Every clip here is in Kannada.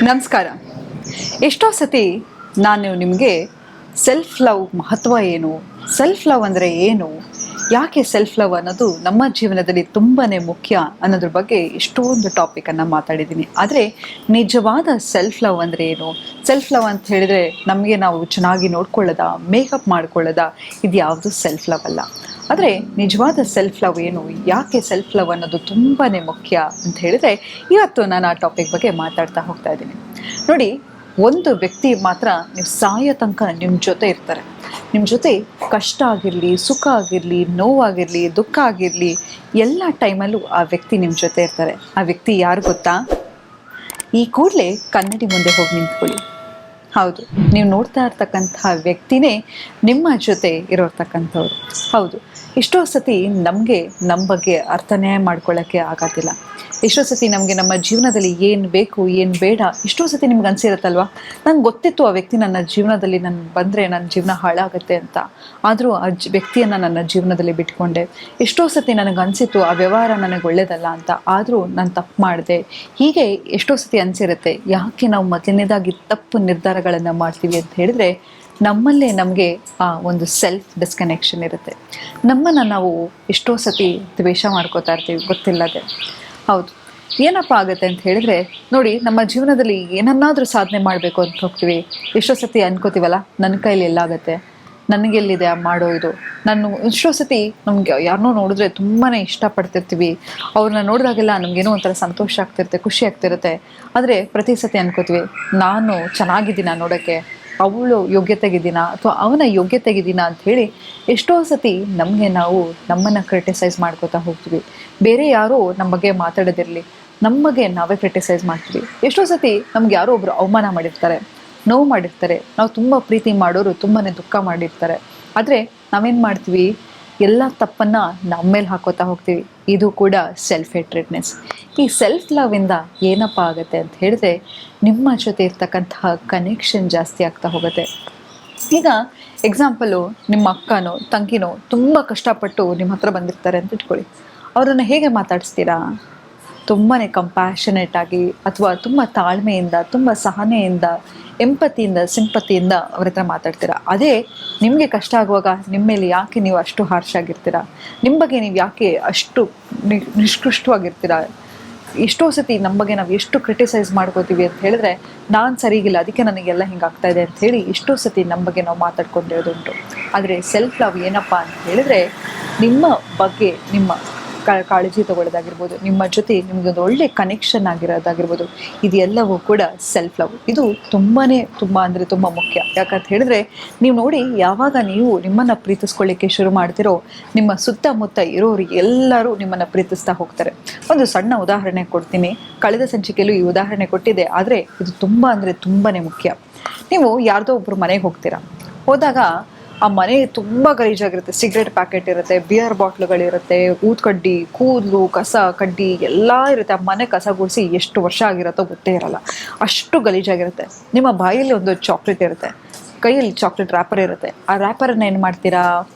ನಮಸ್ಕಾರ. ಎಷ್ಟೋ ಸತಿ ನಾನು ನಿಮಗೆ ಸೆಲ್ಫ್ ಲವ್ ಮಹತ್ವ ಏನು, ಸೆಲ್ಫ್ ಲವ್ ಅಂದರೆ ಏನು, ಯಾಕೆ ಸೆಲ್ಫ್ ಲವ್ ಅನ್ನೋದು ನಮ್ಮ ಜೀವನದಲ್ಲಿ ತುಂಬಾ ಮುಖ್ಯ ಅನ್ನೋದ್ರ ಬಗ್ಗೆ ಎಷ್ಟೊಂದು ಟಾಪಿಕನ್ನು ಮಾತಾಡಿದ್ದೀನಿ. ಆದರೆ ನಿಜವಾದ ಸೆಲ್ಫ್ ಲವ್ ಅಂದರೆ ಏನು, ಸೆಲ್ಫ್ ಲವ್ ಅಂತ ಹೇಳಿದರೆ ನಮಗೆ ನಾವು ಚೆನ್ನಾಗಿ ನೋಡ್ಕೊಳ್ಳೋದ, ಮೇಕಪ್ ಮಾಡ್ಕೊಳ್ಳೋದ, ಇದು ಯಾವುದು ಸೆಲ್ಫ್ ಲವ್ ಅಲ್ಲ. ಆದರೆ ನಿಜವಾದ ಸೆಲ್ಫ್ ಲವ್ ಏನು, ಯಾಕೆ ಸೆಲ್ಫ್ ಲವ್ ಅನ್ನೋದು ತುಂಬಾ ಮುಖ್ಯ ಅಂತ ಹೇಳಿದರೆ ಇವತ್ತು ನಾನು ಆ ಟಾಪಿಕ್ ಬಗ್ಗೆ ಮಾತಾಡ್ತಾ ಹೋಗ್ತಾ ಇದ್ದೀನಿ. ನೋಡಿ, ಒಂದು ವ್ಯಕ್ತಿ ಮಾತ್ರ ನೀವು ಸಾಯೋ ತನಕ ನಿಮ್ಮ ಜೊತೆ ಇರ್ತಾರೆ. ನಿಮ್ಮ ಜೊತೆ ಕಷ್ಟ ಆಗಿರಲಿ, ಸುಖ ಆಗಿರಲಿ, ನೋವಾಗಿರಲಿ, ದುಃಖ ಆಗಿರಲಿ, ಎಲ್ಲ ಟೈಮಲ್ಲೂ ಆ ವ್ಯಕ್ತಿ ನಿಮ್ಮ ಜೊತೆ ಇರ್ತಾರೆ. ಆ ವ್ಯಕ್ತಿ ಯಾರು ಗೊತ್ತಾ? ಈ ಕೂಡಲೇ ಕನ್ನಡಿ ಮುಂದೆ ಹೋಗಿ ನಿಂತ್ಕೊಳ್ಳಿ. ಹೌದು, ನೀವು ನೋಡ್ತಾ ಇರ್ತಕ್ಕಂತಹ ವ್ಯಕ್ತಿನೇ ನಿಮ್ಮ ಜೊತೆ ಇರೋರ್ತಕ್ಕಂಥವ್ರು. ಹೌದು, ಎಷ್ಟೋ ಸತಿ ನಮಗೆ ನಮ್ಮ ಬಗ್ಗೆ ಅರ್ಥನೇ ಮಾಡ್ಕೊಳ್ಳೋಕ್ಕೆ ಆಗೋದಿಲ್ಲ. ಎಷ್ಟೋ ಸತಿ ನಮಗೆ ನಮ್ಮ ಜೀವನದಲ್ಲಿ ಏನು ಬೇಕು ಏನು ಬೇಡ ಎಷ್ಟೋ ಸತಿ ನಿಮ್ಗೆ ಅನಿಸಿರುತ್ತಲ್ವ, ನಂಗೆ ಗೊತ್ತಿತ್ತು ಆ ವ್ಯಕ್ತಿ ನನ್ನ ಜೀವನದಲ್ಲಿ ನಾನು ಬಂದರೆ ನನ್ನ ಜೀವನ ಹಾಳಾಗುತ್ತೆ ಅಂತ, ಆದರೂ ಆ ವ್ಯಕ್ತಿಯನ್ನು ನನ್ನ ಜೀವನದಲ್ಲಿ ಬಿಟ್ಕೊಂಡೆ. ಎಷ್ಟೋ ಸತಿ ನನಗೆ ಅನಿಸಿತ್ತು ಆ ವ್ಯವಹಾರ ನನಗೆ ಒಳ್ಳೇದಲ್ಲ ಅಂತ, ಆದರೂ ನಾನು ತಪ್ಪು ಮಾಡಿದೆ. ಹೀಗೆ ಎಷ್ಟೋ ಸತಿ ಅನಿಸಿರುತ್ತೆ. ಯಾಕೆ ನಾವು ಮೊದಲನೇದಾಗಿ ತಪ್ಪು ನಿರ್ಧಾರಗಳನ್ನು ಮಾಡ್ತೀವಿ ಅಂತ ಹೇಳಿದರೆ, ನಮ್ಮಲ್ಲೇ ನಮಗೆ ಆ ಒಂದು ಸೆಲ್ಫ್ ಡಿಸ್ಕನೆಕ್ಷನ್ ಇರುತ್ತೆ. ನಮ್ಮನ್ನು ನಾವು ಎಷ್ಟೋ ಸತಿ ದ್ವೇಷ ಮಾಡ್ಕೋತಾ ಇರ್ತೀವಿ ಗೊತ್ತಿಲ್ಲದೆ. ಹೌದು, ಏನಪ್ಪ ಆಗುತ್ತೆ ಅಂತ ಹೇಳಿದರೆ, ನೋಡಿ, ನಮ್ಮ ಜೀವನದಲ್ಲಿ ಏನನ್ನಾದರೂ ಸಾಧನೆ ಮಾಡಬೇಕು ಅಂತ ಹೋಗ್ತೀವಿ. ಎಷ್ಟೋ ಸತಿ ಅನ್ಕೋತೀವಲ್ಲ, ನನ್ನ ಕೈಲಿ ಎಲ್ಲಾಗುತ್ತೆ, ನನಗೆಲ್ಲಿದೆ ಮಾಡೋ ಇದು. ನಾನು ಎಷ್ಟೋ ಸತಿ ನಮಗೆ ಯಾರನ್ನೋ ನೋಡಿದ್ರೆ ತುಂಬಾ ಇಷ್ಟಪಡ್ತಿರ್ತೀವಿ. ಅವ್ರನ್ನ ನೋಡಿದಾಗೆಲ್ಲ ನಮಗೇನೋ ಒಂಥರ ಸಂತೋಷ ಆಗ್ತಿರುತ್ತೆ, ಖುಷಿ ಆಗ್ತಿರುತ್ತೆ. ಆದರೆ ಪ್ರತಿ ಸತಿ ಅನ್ಕೋತೀವಿ, ನಾನು ಚೆನ್ನಾಗಿದ್ದೀನ ನೋಡೋಕ್ಕೆ, ಅವಳು ಯೋಗ್ಯತೆಗಿದ್ದೀನ ಅಥವಾ ಅವನ ಯೋಗ್ಯತೆಗಿದ್ದೀನ ಅಂತ ಹೇಳಿ ಎಷ್ಟೋ ಸತಿ ನಮಗೆ ನಾವು ನಮ್ಮನ್ನು ಕ್ರಿಟಿಸೈಸ್ ಮಾಡ್ಕೋತಾ ಹೋಗ್ತೀವಿ. ಬೇರೆ ಯಾರೋ ನಮ್ಮ ಬಗ್ಗೆ ಮಾತಾಡೋದಿರಲಿ, ನಮಗೆ ನಾವೇ ಕ್ರಿಟಿಸೈಸ್ ಮಾಡ್ತೀವಿ. ಎಷ್ಟೋ ಸತಿ ನಮ್ಗೆ ಯಾರೋ ಒಬ್ಬರು ಅವಮಾನ ಮಾಡಿರ್ತಾರೆ, ನೋವು ಮಾಡಿರ್ತಾರೆ, ನಾವು ತುಂಬ ಪ್ರೀತಿ ಮಾಡೋರು ತುಂಬಾ ದುಃಖ ಮಾಡಿರ್ತಾರೆ. ಆದರೆ ನಾವೇನು ಮಾಡ್ತೀವಿ, ಎಲ್ಲ ತಪ್ಪನ್ನು ನಮ್ಮ ಮೇಲೆ ಹಾಕೋತಾ ಹೋಗ್ತೀವಿ. ಇದು ಕೂಡ ಸೆಲ್ಫ್ ಹೇಟ್ರೆಡ್ನೆಸ್. ಈ ಸೆಲ್ಫ್ ಲವ್ವಿಂದ ಏನಪ್ಪ ಆಗುತ್ತೆ ಅಂತ ಹೇಳಿದ್ರೆ, ನಿಮ್ಮ ಜೊತೆ ಇರ್ತಕ್ಕಂತಹ ಕನೆಕ್ಷನ್ ಜಾಸ್ತಿ ಆಗ್ತಾ ಹೋಗುತ್ತೆ. ಈಗ ಎಕ್ಸಾಂಪಲು, ನಿಮ್ಮ ಅಕ್ಕನೋ ತಂಗಿನೋ ತುಂಬ ಕಷ್ಟಪಟ್ಟು ನಿಮ್ಮ ಹತ್ರ ಬಂದಿರ್ತಾರೆ ಅಂತ ಇಟ್ಕೊಳ್ಳಿ. ಅವರನ್ನು ಹೇಗೆ ಮಾತಾಡಿಸ್ತೀರಾ? ತುಂಬಾ ಕಂಪ್ಯಾಷನೇಟ್ ಆಗಿ, ಅಥವಾ ತುಂಬ ತಾಳ್ಮೆಯಿಂದ, ತುಂಬ ಸಹನೆಯಿಂದ, ಎಂಪತಿಯಿಂದ, ಸಿಂಪತಿಯಿಂದ ಅವ್ರ ಹತ್ರ ಮಾತಾಡ್ತೀರಾ. ಅದೇ ನಿಮಗೆ ಕಷ್ಟ ಆಗುವಾಗ ನಿಮ್ಮ ಮೇಲೆ ಯಾಕೆ ನೀವು ಅಷ್ಟು ಹಾರ್ಷ್ ಆಗಿರ್ತೀರಾ? ನಿಮ್ಮ ಬಗ್ಗೆ ನೀವು ಯಾಕೆ ಅಷ್ಟು ನಿಷ್ಕೃಷ್ಟವಾಗಿರ್ತೀರಾ? ಎಷ್ಟೋ ಸತಿ ನಮ್ಮ ಬಗ್ಗೆ ನಾವು ಎಷ್ಟು ಕ್ರಿಟಿಸೈಸ್ ಮಾಡ್ಕೋತೀವಿ ಅಂತ ಹೇಳಿದ್ರೆ, ನಾನು ಸರಿಗಿಲ್ಲ, ಅದಕ್ಕೆ ನನಗೆಲ್ಲ ಹಿಂಗಾಗ್ತಾ ಇದೆ ಅಂತ ಹೇಳಿ ಎಷ್ಟೋ ಸತಿ ನಮ್ಮ ಬಗ್ಗೆ ನಾವು ಮಾತಾಡ್ಕೊಂಡಿರೋದುಂಟು. ಆದರೆ ಸೆಲ್ಫ್ ಲವ್ ಏನಪ್ಪ ಅಂತ ಹೇಳಿದ್ರೆ, ನಿಮ್ಮ ಬಗ್ಗೆ ನಿಮ್ಮ ಕಾಳಜಿ ತಗೊಳ್ಳೋದಾಗಿರ್ಬೋದು, ನಿಮ್ಮ ಜೊತೆ ನಿಮಗೊಂದು ಒಳ್ಳೆ ಕನೆಕ್ಷನ್ ಆಗಿರೋದಾಗಿರ್ಬೋದು, ಇದೆಲ್ಲವೂ ಕೂಡ ಸೆಲ್ಫ್ ಲವ್. ಇದು ತುಂಬ ಅಂದರೆ ತುಂಬ ಮುಖ್ಯ. ಯಾಕಂತ ಹೇಳಿದ್ರೆ, ನೀವು ನೋಡಿ, ಯಾವಾಗ ನೀವು ನಿಮ್ಮನ್ನು ಪ್ರೀತಿಸ್ಕೊಳ್ಳಿಕ್ಕೆ ಶುರು ಮಾಡ್ತಿರೋ, ನಿಮ್ಮ ಸುತ್ತಮುತ್ತ ಇರೋರು ಎಲ್ಲರೂ ನಿಮ್ಮನ್ನು ಪ್ರೀತಿಸ್ತಾ ಹೋಗ್ತಾರೆ. ಒಂದು ಸಣ್ಣ ಉದಾಹರಣೆ ಕೊಡ್ತೀನಿ. ಕಳೆದ ಸಂಚಿಕೆಯಲ್ಲೂ ಈ ಉದಾಹರಣೆ ಕೊಟ್ಟಿದ್ದೆ, ಆದರೆ ಇದು ತುಂಬ ಅಂದರೆ ತುಂಬಾ ಮುಖ್ಯ. ನೀವು ಯಾರ್ದೋ ಒಬ್ಬರು ಮನೆಗೆ ಹೋಗ್ತೀರಾ. ಹೋದಾಗ ಆ ಮನೆ ತುಂಬ ಗಲೀಜಾಗಿರುತ್ತೆ. ಸಿಗರೇಟ್ ಪ್ಯಾಕೆಟ್ ಇರುತ್ತೆ, ಬಿಯರ್ ಬಾಟ್ಲುಗಳಿರುತ್ತೆ, ಊದ್ಕಡ್ಡಿ, ಕೂದಲು, ಕಸ ಕಡ್ಡಿ ಎಲ್ಲ ಇರುತ್ತೆ. ಆ ಮನೆ ಕಸ ಗುಡಿಸಿ ಎಷ್ಟು ವರ್ಷ ಆಗಿರುತ್ತೋ ಗೊತ್ತೇ ಇರಲ್ಲ, ಅಷ್ಟು ಗಲೀಜಾಗಿರುತ್ತೆ. ನಿಮ್ಮ ಬಾಯಲ್ಲಿ ಒಂದು ಚಾಕ್ಲೇಟ್ ಇರುತ್ತೆ, ಕೈಯಲ್ಲಿ ಚಾಕ್ಲೇಟ್ ರ್ಯಾಪರ್ ಇರುತ್ತೆ. ಆ ರ್ಯಾಪರನ್ನು ಏನು ಮಾಡ್ತೀರಾ?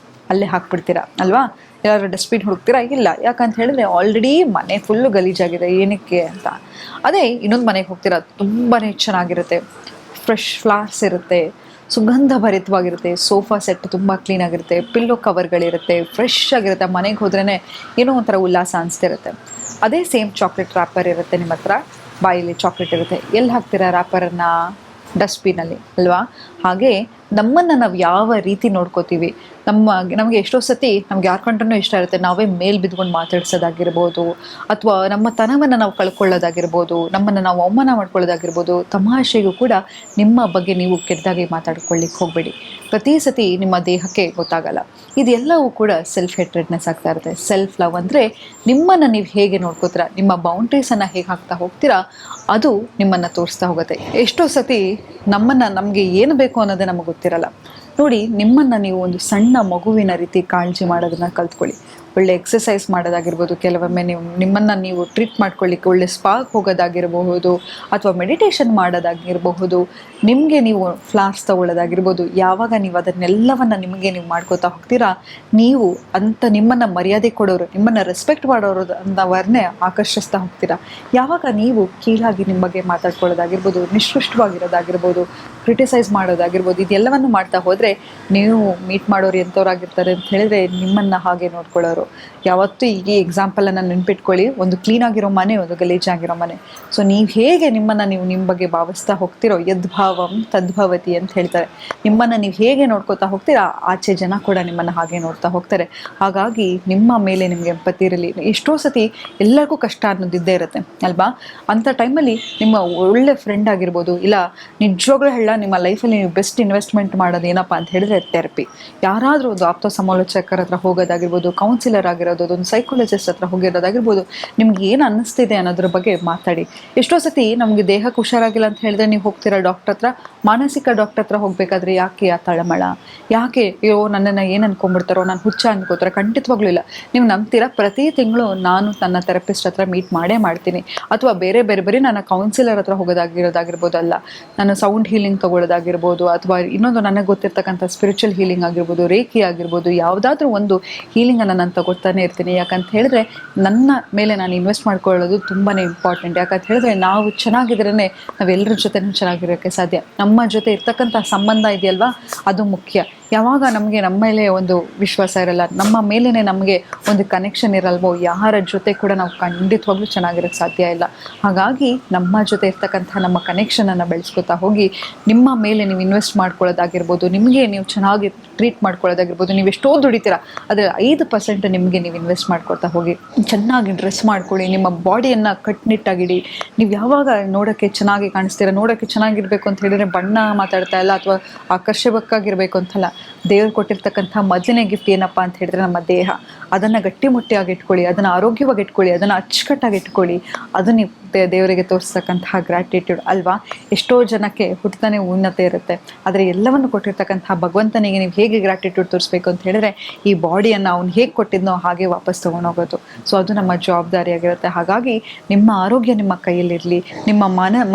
ಅಲ್ಲೇ ಹಾಕ್ಬಿಡ್ತೀರಾ ಅಲ್ವಾ? ಯಾರು ಡಸ್ಟ್ಬಿನ್ ಹುಡುಕ್ತೀರಾ? ಇಲ್ಲ. ಯಾಕಂತ ಹೇಳಿದ್ರೆ ಆಲ್ರೆಡಿ ಮನೆ ಫುಲ್ಲು ಗಲೀಜಾಗಿದೆ, ಏನಕ್ಕೆ ಅಂತ. ಅದೇ ಇನ್ನೊಂದು ಮನೆಗೆ ಹೋಗ್ತೀರಾ, ತುಂಬಾ ಚೆನ್ನಾಗಿರುತ್ತೆ, ಫ್ರೆಶ್ ಫ್ಲವರ್ಸ್ ಇರುತ್ತೆ, ಸುಗಂಧ ಭರಿತವಾಗಿರುತ್ತೆ, ಸೋಫಾ ಸೆಟ್ ತುಂಬ ಕ್ಲೀನಾಗಿರುತ್ತೆ, ಪಿಲ್ಲೋ ಕವರ್ಗಳಿರುತ್ತೆ, ಫ್ರೆಶ್ ಆಗಿರುತ್ತೆ. ಮನೆಗೆ ಹೋದ್ರೇ ಏನೋ ಒಂಥರ ಉಲ್ಲಾಸ ಅನಿಸ್ತಿರುತ್ತೆ. ಅದೇ ಸೇಮ್ ಚಾಕ್ಲೇಟ್ ರ್ಯಾಪರ್ ಇರುತ್ತೆ ನಿಮ್ಮ ಹತ್ರ, ಬಾಯಲ್ಲಿ ಚಾಕ್ಲೇಟ್ ಇರುತ್ತೆ. ಎಲ್ಲಿ ಹಾಕ್ತೀರಾ ರ್ಯಾಪರನ್ನು? ಡಸ್ಟ್ಬಿನಲ್ಲಿ ಅಲ್ವಾ? ಹಾಗೆ ನಮ್ಮನ್ನು ನಾವು ಯಾವ ರೀತಿ ನೋಡ್ಕೋತೀವಿ, ನಮಗೆ ಎಷ್ಟೋ ಸತಿ ನಮ್ಗೆ ಯಾರು ಕಂಡ್ರೂ ಇಷ್ಟ ಇರುತ್ತೆ, ನಾವೇ ಮೇಲ್ ಬಿದ್ಕೊಂಡು ಮಾತಾಡ್ಸೋದಾಗಿರ್ಬೋದು, ಅಥವಾ ನಮ್ಮ ತನವನ್ನು ನಾವು ಕಳ್ಕೊಳ್ಳೋದಾಗಿರ್ಬೋದು, ನಮ್ಮನ್ನು ನಾವು ಅವಮಾನ ಮಾಡ್ಕೊಳ್ಳೋದಾಗಿರ್ಬೋದು. ತಮಾಷೆಗೂ ಕೂಡ ನಿಮ್ಮ ಬಗ್ಗೆ ನೀವು ಕೆಟ್ಟದಾಗಿ ಮಾತಾಡ್ಕೊಳ್ಳಿಕ್ಕೆ ಹೋಗಬೇಡಿ. ಪ್ರತಿ ಸತಿ ನಿಮ್ಮ ದೇಹಕ್ಕೆ ಗೊತ್ತಾಗಲ್ಲ. ಇದೆಲ್ಲವೂ ಕೂಡ ಸೆಲ್ಫ್ ಹೇಟ್ರೆಡ್ನೆಸ್ ಆಗ್ತಾ ಇರುತ್ತೆ. ಸೆಲ್ಫ್ ಲವ್ ಅಂದರೆ ನಿಮ್ಮನ್ನು ನೀವು ಹೇಗೆ ನೋಡ್ಕೋತೀರಾ, ನಿಮ್ಮ ಬೌಂಡ್ರೀಸನ್ನು ಹೇಗೆ ಹಾಕ್ತಾ ಹೋಗ್ತೀರಾ, ಅದು ನಿಮ್ಮನ್ನು ತೋರಿಸ್ತಾ ಹೋಗುತ್ತೆ. ಎಷ್ಟೋ ಸತಿ ನಮಗೆ ಏನು ಬೇಕು ಅನ್ನೋದೇ ನಮಗೆ ಗೊತ್ತಿರಲ್ಲ. ನೋಡಿ, ನಿಮ್ಮನ್ನು ನೀವು ಒಂದು ಸಣ್ಣ ಮಗುವಿನ ರೀತಿ ಕಾಳಜಿ ಮಾಡೋದನ್ನು ಕಲ್ತ್ಕೊಳ್ಳಿ. ಒಳ್ಳೆ ಎಕ್ಸಸೈಸ್ ಮಾಡೋದಾಗಿರ್ಬೋದು, ಕೆಲವೊಮ್ಮೆ ನಿಮ್ಮನ್ನು ನೀವು ಟ್ರೀಟ್ ಮಾಡ್ಕೊಳ್ಳಿಕ್ಕೆ ಒಳ್ಳೆ ಸ್ಪಾಗೆ ಹೋಗೋದಾಗಿರಬಹುದು, ಅಥವಾ ಮೆಡಿಟೇಷನ್ ಮಾಡೋದಾಗಿರಬಹುದು, ನಿಮಗೆ ನೀವು ಫ್ಲಾರ್ಸ್ ತಗೊಳ್ಳೋದಾಗಿರ್ಬೋದು. ಯಾವಾಗ ನೀವು ಅದನ್ನೆಲ್ಲವನ್ನು ನಿಮಗೆ ನೀವು ಮಾಡ್ಕೋತಾ ಹೋಗ್ತೀರಾ, ನೀವು ಅಂತ ನಿಮ್ಮನ್ನು ಮರ್ಯಾದೆ ಕೊಡೋರು, ನಿಮ್ಮನ್ನು ರೆಸ್ಪೆಕ್ಟ್ ಮಾಡೋರು ಅಂದವರನ್ನೇ ಆಕರ್ಷಿಸ್ತಾ ಹೋಗ್ತೀರಾ. ಯಾವಾಗ ನೀವು ಕೀಳಾಗಿ ನಿಮ್ಮ ಬಗ್ಗೆ ಮಾತಾಡ್ಕೊಳ್ಳೋದಾಗಿರ್ಬೋದು, ನಿಷ್ಕೃಷ್ಟವಾಗಿರೋದಾಗಿರ್ಬೋದು, ಕ್ರಿಟಿಸೈಸ್ ಮಾಡೋದಾಗಿರ್ಬೋದು, ಇದೆಲ್ಲವನ್ನು ಮಾಡ್ತಾ ಹೋದರೆ ನೀವು ಮೀಟ್ ಮಾಡೋರು ಎಂಥವ್ರಾಗಿರ್ತಾರೆ ಅಂತ ಹೇಳಿದ್ರೆ ನಿಮ್ಮನ್ನು ಹಾಗೆ ನೋಡ್ಕೊಳ್ಳೋರು. ಯಾವತ್ತೂ ಈ ಎಕ್ಸಾಂಪಲನ್ನು ನೆನ್ಪಿಟ್ಕೊಳ್ಳಿ, ಒಂದು ಕ್ಲೀನಾಗಿರೋ ಮನೆ, ಒಂದು ಗಲೀಜಾಗಿರೋ ಮನೆ. ಸೊ ನೀವು ಹೇಗೆ ನಿಮ್ಮನ್ನು ನೀವು ನಿಮ್ಮ ಬಗ್ಗೆ ಭಾವಿಸ್ತಾ ಹೋಗ್ತಿರೋ, ಯದ್ಭಾವಂ ತದ್ಭವತಿ ಅಂತ ಹೇಳ್ತಾರೆ. ನಿಮ್ಮನ್ನು ನೀವು ಹೇಗೆ ನೋಡ್ಕೋತಾ ಹೋಗ್ತೀರಾ, ಆಚೆ ಜನ ಕೂಡ ನಿಮ್ಮನ್ನು ಹಾಗೆ ನೋಡ್ತಾ ಹೋಗ್ತಾರೆ. ಹಾಗಾಗಿ ನಿಮ್ಮ ಮೇಲೆ ನಿಮಗೆ ಎಂಪತಿ ಇರಲಿ. ಎಷ್ಟೋ ಸತಿ ಎಲ್ಲರಿಗೂ ಕಷ್ಟ ಅನ್ನೋದಿದ್ದೇ ಇರುತ್ತೆ ಅಲ್ವಾ? ಅಂಥ ಟೈಮಲ್ಲಿ ನಿಮ್ಮ ಒಳ್ಳೆ ಫ್ರೆಂಡ್ ಆಗಿರ್ಬೋದು, ಇಲ್ಲ ನಿಜವಾಗ್ಲೂ ಹೇಳ ನಿಮ್ಮ ಲೈಫಲ್ಲಿ ನೀವು ಬೆಸ್ಟ್ ಇನ್ವೆಸ್ಟ್ಮೆಂಟ್ ಮಾಡೋದು ಏನಪ್ಪ ಅಂತ ಹೇಳಿದ್ರೆ ಥೆರಪಿ. ಯಾರಾದರೂ ಒಂದು ಆಪ್ತ ಸಮಾಲೋಚಕರ ಹತ್ರ ಹೋಗೋದಾಗಿರ್ಬೋದು, ಕೌನ್ಸಿಲರ್ ಆಗಿರೋದು, ಒಂದು ಸೈಕಾಲಜಿಸ್ಟ್ ಹತ್ರ ಹೋಗಿರೋದಾಗಿರ್ಬೋದು, ನಿಮ್ಗೆ ಏನು ಅನ್ನಿಸ್ತಿದೆ ಅನ್ನೋದ್ರ ಬಗ್ಗೆ ಮಾತಾಡಿ. ಎಷ್ಟೋ ಸತಿ ನಮಗೆ ದೇಹಕ್ಕೆ ಹುಷಾರಾಗಿಲ್ಲ ಅಂತ ಹೇಳಿದ್ರೆ ನೀವು ಹೋಗ್ತೀರಾ ಡಾಕ್ಟರ್ ಹತ್ರ, ಮಾನಸಿಕ ಡಾಕ್ಟರ್ ಹತ್ರ ಹೋಗಬೇಕಾದ್ರೆ ಯಾಕೆ ಆ ತಳಮಳ, ಯಾಕೆ ಅಯ್ಯೋ ನನ್ನನ್ನು ಏನು ಅನ್ಕೊಂಡ್ಬಿಡ್ತಾರೋ, ನಾನು ಹುಚ್ಚ ಅನ್ಕೋತಾರೆ? ಖಂಡಿತವಾಗ್ಲೂ ಇಲ್ಲ. ನೀವು ನಂಬ್ತೀರಾ, ಪ್ರತಿ ತಿಂಗಳು ನಾನು ನನ್ನ ಥೆರಪಿಸ್ಟ್ ಹತ್ರ ಮೀಟ್ ಮಾಡೇ ಮಾಡ್ತೀನಿ. ಅಥವಾ ಬೇರೆ ಬರೀ ನನ್ನ ಕೌನ್ಸಿಲರ್ ಹತ್ರ ಹೋಗೋದಾಗಿರೋದಾಗಿರ್ಬೋದಲ್ಲ, ನಾನು ಸೌಂಡ್ ಹೀಲಿಂಗ್ ತೊಗೊಳ್ಳೋದಾಗಿರ್ಬೋದು, ಅಥವಾ ಇನ್ನೊಂದು ನನಗೆ ಗೊತ್ತಿರ್ತಕ್ಕಂಥ ಸ್ಪಿರಿಚುವಲ್ ಹೀಲಿಂಗ್ ಆಗಿರ್ಬೋದು, ರೇಖಿ ಆಗಿರ್ಬೋದು, ಯಾವುದಾದ್ರೂ ಒಂದು ಹೀಲಿಂಗನ್ನು ನಾನು ತಗೊಳ್ತಾನೆ ಇರ್ತೀನಿ. ಯಾಕಂತ ಹೇಳಿದ್ರೆ ನನ್ನ ಮೇಲೆ ನಾನು ಇನ್ವೆಸ್ಟ್ ಮಾಡ್ಕೊಳ್ಳೋದು ತುಂಬಾ ಇಂಪಾರ್ಟೆಂಟ್. ಯಾಕಂತ ಹೇಳಿದ್ರೆ ನಾವು ಚೆನ್ನಾಗಿದ್ರೇ ನಾವೆಲ್ಲರ ಜೊತೆನೂ ಚೆನ್ನಾಗಿರೋಕ್ಕೆ ಸಾಧ್ಯ. ನಮ್ಮ ಜೊತೆ ಇರ್ತಕ್ಕಂಥ ಸಂಬಂಧ ಇದೆಯಲ್ವಾ, ಅದು ಮುಖ್ಯ. ಯಾವಾಗ ನಮಗೆ ನಮ್ಮ ಮೇಲೆ ಒಂದು ವಿಶ್ವಾಸ ಇರಲ್ಲ, ನಮ್ಮ ಮೇಲೇ ನಮಗೆ ಒಂದು ಕನೆಕ್ಷನ್ ಇರಲ್ವೋ, ಯಾರ ಜೊತೆ ಕೂಡ ನಾವು ಖಂಡಿತವಾಗ್ಲೂ ಚೆನ್ನಾಗಿರೋಕ್ಕೆ ಸಾಧ್ಯ ಇಲ್ಲ. ಹಾಗಾಗಿ ನಮ್ಮ ಜೊತೆ ಇರ್ತಕ್ಕಂಥ ನಮ್ಮ ಕನೆಕ್ಷನನ್ನು ಬೆಳೆಸ್ಕೊತಾ ಹೋಗಿ, ನಿಮ್ಮ ಮೇಲೆ ನೀವು ಇನ್ವೆಸ್ಟ್ ಮಾಡ್ಕೊಳ್ಳೋದಾಗಿರ್ಬೋದು, ನಿಮಗೆ ನೀವು ಚೆನ್ನಾಗಿ ಟ್ರೀಟ್ ಮಾಡ್ಕೊಳ್ಳೋದಾಗಿರ್ಬೋದು. ನೀವು ಎಷ್ಟೋ ದುಡಿತೀರಾ, ಅದರ 5% ನಿಮಗೆ ನೀವು ಇನ್ವೆಸ್ಟ್ ಮಾಡ್ಕೊಳ್ತಾ ಹೋಗಿ. ಚೆನ್ನಾಗಿ ಡ್ರೆಸ್ ಮಾಡ್ಕೊಳ್ಳಿ, ನಿಮ್ಮ ಬಾಡಿಯನ್ನು ಕಟ್ನಿಟ್ಟಾಗಿಡಿ. ನೀವು ಯಾವಾಗ ನೋಡೋಕ್ಕೆ ಚೆನ್ನಾಗಿ ಕಾಣಿಸ್ತೀರ, ನೋಡೋಕ್ಕೆ ಚೆನ್ನಾಗಿರಬೇಕು ಅಂತ ಹೇಳಿದ್ರೆ ಬಣ್ಣ ಮಾತಾಡ್ತಾ ಇಲ್ಲ, ಅಥವಾ ಆಕರ್ಷಕವಾಗಿರಬೇಕು ಅಂತಲ್ಲ. ದೇವ್ರು ಕೊಟ್ಟಿರ್ತಕ್ಕಂಥ ಮೊದಲನೇ ಗಿಫ್ಟ್ ಏನಪ್ಪ ಅಂತ ಹೇಳಿದ್ರೆ ನಮ್ಮ ದೇಹ. ಅದನ್ನು ಗಟ್ಟಿಮುಟ್ಟಿಯಾಗಿ ಇಟ್ಕೊಳ್ಳಿ, ಅದನ್ನು ಆರೋಗ್ಯವಾಗಿ ಇಟ್ಕೊಳ್ಳಿ, ಅದನ್ನು ಅಚ್ಚುಕಟ್ಟಾಗಿ ಇಟ್ಕೊಳ್ಳಿ. ಅದು ನೀವು ದೇವರಿಗೆ ತೋರಿಸ್ತಕ್ಕಂತಹ ಗ್ರ್ಯಾಟಿಟ್ಯೂಡ್ ಅಲ್ವಾ? ಎಷ್ಟೋ ಜನಕ್ಕೆ ಹುಟ್ಟತಾನೆ ಉನ್ನತೆ ಇರುತ್ತೆ, ಆದರೆ ಎಲ್ಲವನ್ನು ಕೊಟ್ಟಿರ್ತಕ್ಕಂತಹ ಭಗವಂತನಿಗೆ ನೀವು ಹೇಗೆ ಗ್ರ್ಯಾಟಿಟ್ಯೂಡ್ ತೋರಿಸ್ಬೇಕು ಅಂತ ಹೇಳಿದ್ರೆ, ಈ ಬಾಡಿಯನ್ನು ಅವ್ನು ಹೇಗೆ ಕೊಟ್ಟಿದ್ನೋ ಹಾಗೆ ವಾಪಸ್ ತೊಗೊಂಡೋಗೋದು. ಸೊ ಅದು ನಮ್ಮ ಜವಾಬ್ದಾರಿಯಾಗಿರುತ್ತೆ. ಹಾಗಾಗಿ ನಿಮ್ಮ ಆರೋಗ್ಯ ನಿಮ್ಮ ಕೈಯಲ್ಲಿರಲಿ. ನಿಮ್ಮ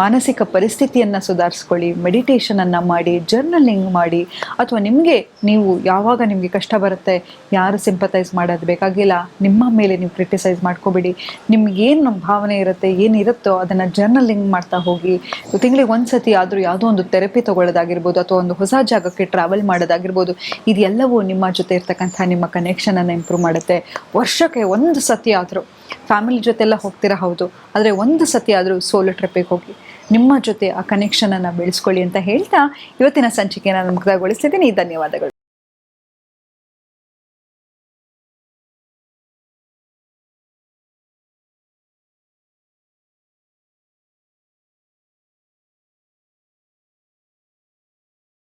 ಮಾನಸಿಕ ಪರಿಸ್ಥಿತಿಯನ್ನು ಸುಧಾರಿಸ್ಕೊಳ್ಳಿ, ಮೆಡಿಟೇಷನನ್ನು ಮಾಡಿ, ಜರ್ನಲಿಂಗ್ ಮಾಡಿ. ಅಥವಾ ನಿಮಗೆ ನೀವು ಯಾವಾಗ ನಿಮಗೆ ಕಷ್ಟ ಬರುತ್ತೆ, ಯಾರು ಸಿಂಪತೈಸ್ ಮಾಡೋದು ಬೇಕಾಗಿಲ್ಲ, ನಿಮ್ಮ ಮೇಲೆ ನೀವು ಕ್ರಿಟಿಸೈಸ್ ಮಾಡ್ಕೋಬೇಡಿ. ನಿಮ್ಗೇನು ಭಾವನೆ ಇರುತ್ತೆ, ಏನಿರುತ್ತೋ ಅದನ್ನು ಜರ್ನಲಿಂಗ್ ಮಾಡ್ತಾ ಹೋಗಿ. ತಿಂಗಳಿಗೆ ಒಂದ್ಸತಿ ಆದರೂ ಯಾವುದೋ ಒಂದು ಥೆರಪಿ ತೊಗೊಳ್ಳೋದಾಗಿರ್ಬೋದು, ಅಥವಾ ಒಂದು ಹೊಸ ಜಾಗಕ್ಕೆ ಟ್ರಾವೆಲ್ ಮಾಡೋದಾಗಿರ್ಬೋದು, ಇದೆಲ್ಲವೂ ನಿಮ್ಮ ಜೊತೆ ಇರ್ತಕ್ಕಂಥ ನಿಮ್ಮ ಕನೆಕ್ಷನನ್ನು ಇಂಪ್ರೂವ್ ಮಾಡುತ್ತೆ. ವರ್ಷಕ್ಕೆ ಒಂದು ಸತಿ ಆದರೂ ಫ್ಯಾಮಿಲಿ ಜೊತೆಲ್ಲ ಹೋಗ್ತೀರಾ ಹೌದು, ಆದರೆ ಒಂದು ಸತಿ ಆದರೂ ಸೋಲೋ ಟ್ರಿಪ್ಪಿಗೆ ಹೋಗಿ ನಿಮ್ಮ ಜೊತೆ ಆ ಕನೆಕ್ಷನನ್ನು ಬೆಳೆಸ್ಕೊಳ್ಳಿ ಅಂತ ಹೇಳ್ತಾ ಇವತ್ತಿನ ಸಂಚಿಕೆಯನ್ನು ಮುಕ್ತಾಯಗೊಳಿಸ್ತಿದ್ದೀನಿ. ಧನ್ಯವಾದಗಳು.